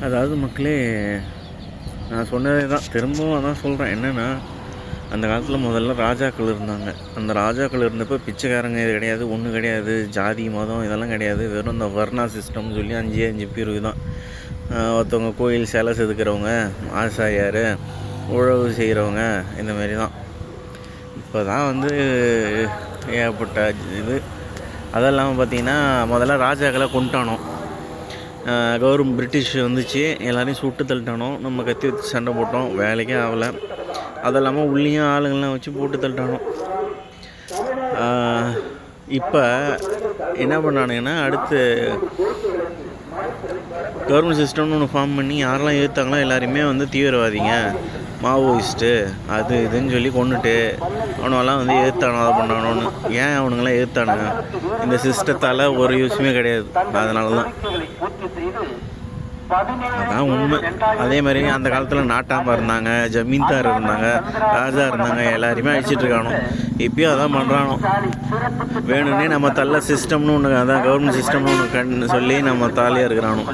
அதாவது மக்களே, நான் சொன்னதே தான், திரும்பவும் அதான் சொல்கிறேன். என்னென்னா, அந்த காலத்தில் முதல்ல ராஜாக்கள் இருந்தாங்க. அந்த ராஜாக்கள் இருந்தப்போ பிச்சைக்காரங்க இது கிடையாது, ஒன்றும் கிடையாது, ஜாதி மதம் இதெல்லாம் கிடையாது. வெறும் இந்த வர்ணா சிஸ்டம்னு சொல்லி 5 பிரிவு தான். ஒருத்தவங்க கோயில் சிலை செதுக்கிறவங்க, ஆசாரியார், உழவு செய்கிறவங்க, இந்தமாரி தான். இப்போ தான் வந்து ஏகப்பட்ட இது. அதெல்லாம் இல்லாமல் பார்த்திங்கன்னா, முதல்ல ராஜாக்களை கொண்டுட்டானோம். பிரிட்டிஷ் வந்துச்சு, எல்லாரையும் சுட்டு தள்ளிட்டானோ. நம்ம கத்தி வச்சு சண்டை போட்டோம், வேலைக்கே ஆகலை. அது இல்லாமல் உள்ளேயும் ஆளுங்கள்லாம் வச்சு போட்டு தள்ளிட்டானோ. இப்போ என்ன பண்ணானுங்கன்னா, அடுத்து கவர்மெண்ட் சிஸ்டம்னு ஒன்று ஃபார்ம் பண்ணி யாரெல்லாம் எதிர்த்தாங்களோ எல்லாரையுமே வந்து தீவிரவாதிங்க, மாவோயிஸ்ட்டு, அது இதுன்னு சொல்லி கொண்டுட்டு அவனெல்லாம் வந்து எதிர்த்தானோ, அதை பண்ணானோன்னு. ஏன் அவனுங்களாம் எதிர்த்தானுங்க? இந்த சிஸ்டத்தால் ஒரு யூஸுமே கிடையாது. அதனால தான், அதான் உண்மை. அதே மாதிரி அந்த காலத்தில் நாட்டாமல் இருந்தாங்க, ஜமீன்தார் இருந்தாங்க, ராஜா இருந்தாங்க, எல்லாருமே அழிச்சிட்ருக்கானோ. இப்போயும் அதான் பண்ணுறானோ. வேணும்னே நம்ம தள்ள சிஸ்டம்னு ஒன்று, அதான் கவர்மெண்ட் சிஸ்டம்னு ஒன்று சொல்லி நம்ம தாலியாக இருக்கிறானோ.